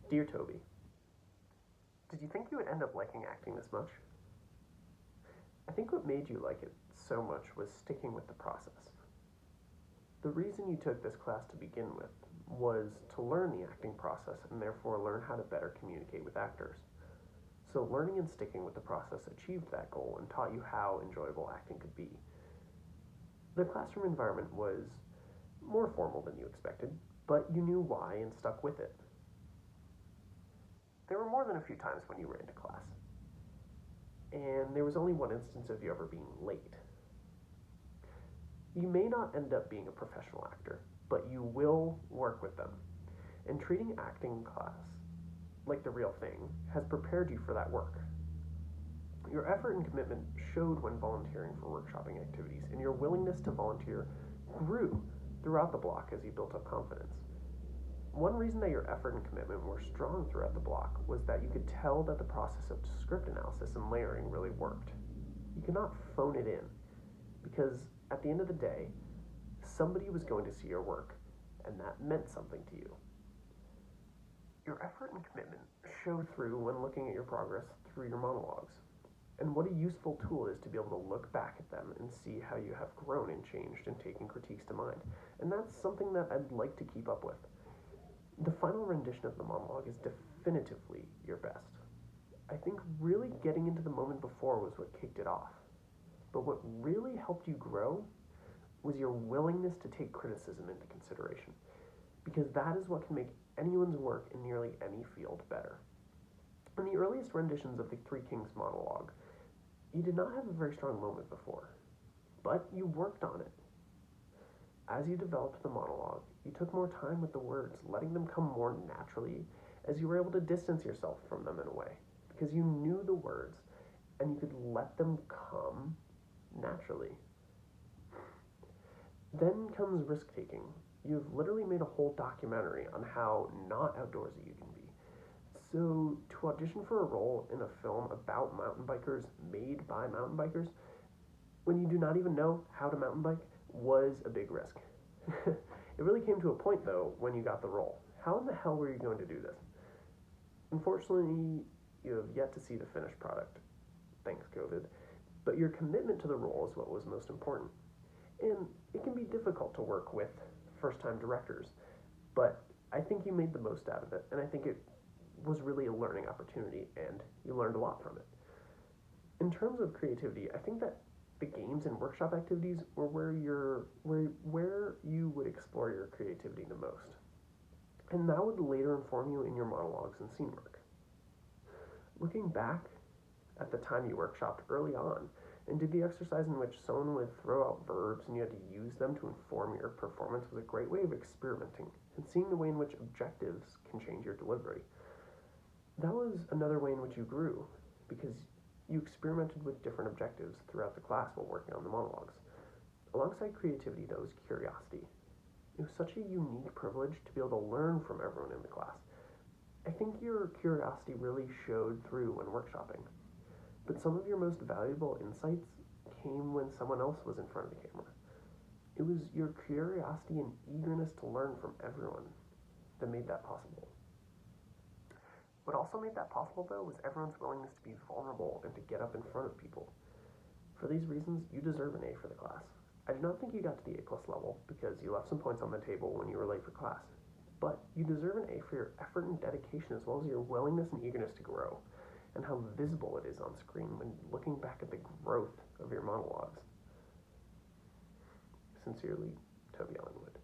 Dear Toby, did you think you would end up liking acting this much? I think what made you like it so much was sticking with the process. The reason you took this class to begin with was to learn the acting process and therefore learn how to better communicate with actors. So learning and sticking with the process achieved that goal and taught you how enjoyable acting could be. The classroom environment was more formal than you expected, but you knew why and stuck with it. There were more than a few times when you were into class, and there was only one instance of you ever being late. You may not end up being a professional actor, but you will work with them, and treating acting class like the real thing has prepared you for that work. Your effort and commitment showed when volunteering for workshopping activities, and your willingness to volunteer grew throughout the block as you built up confidence. One reason that your effort and commitment were strong throughout the block was that you could tell that the process of script analysis and layering really worked. You could not phone it in, because at the end of the day, somebody was going to see your work, and that meant something to you. Your effort and commitment showed through when looking at your progress through your monologues, and what a useful tool it is to be able to look back at them and see how you have grown and changed and taken critiques to mind. And that's something that I'd like to keep up with. The final rendition of the monologue is definitively your best. I think really getting into the moment before was what kicked it off. But what really helped you grow was your willingness to take criticism into consideration, because that is what can make anyone's work in nearly any field better. In the earliest renditions of the Three Kings monologue, you did not have a very strong moment before, but you worked on it. As you developed the monologue, you took more time with the words, letting them come more naturally as you were able to distance yourself from them in a way, because you knew the words and you could let them come naturally. Then comes risk-taking. You've literally made a whole documentary on how not outdoorsy you can be. So to audition for a role in a film about mountain bikers made by mountain bikers, when you do not even know how to mountain bike, was a big risk. It really came to a point, though, when you got the role. How in the hell were you going to do this? Unfortunately, you have yet to see the finished product, thanks COVID, but your commitment to the role is what was most important. And it can be difficult to work with first-time directors, but I think you made the most out of it, and I think it was really a learning opportunity, and you learned a lot from it. In terms of creativity, I think that the games and workshop activities were where you would explore your creativity the most. And that would later inform you in your monologues and scene work. Looking back at the time you workshopped early on and did the exercise in which someone would throw out verbs and you had to use them to inform your performance was a great way of experimenting and seeing the way in which objectives can change your delivery. That was another way in which you grew, because you experimented with different objectives throughout the class while working on the monologues. Alongside creativity, though, is curiosity. It was such a unique privilege to be able to learn from everyone in the class. I think your curiosity really showed through when workshopping, but some of your most valuable insights came when someone else was in front of the camera. It was your curiosity and eagerness to learn from everyone that made that possible. What also made that possible, though, was everyone's willingness to be vulnerable and to get up in front of people. For these reasons, you deserve an A for the class. I do not think you got to the A+ level because you left some points on the table when you were late for class, but you deserve an A for your effort and dedication as well as your willingness and eagerness to grow, and how visible it is on screen when looking back at the growth of your monologues. Sincerely, Toby Ellingwood.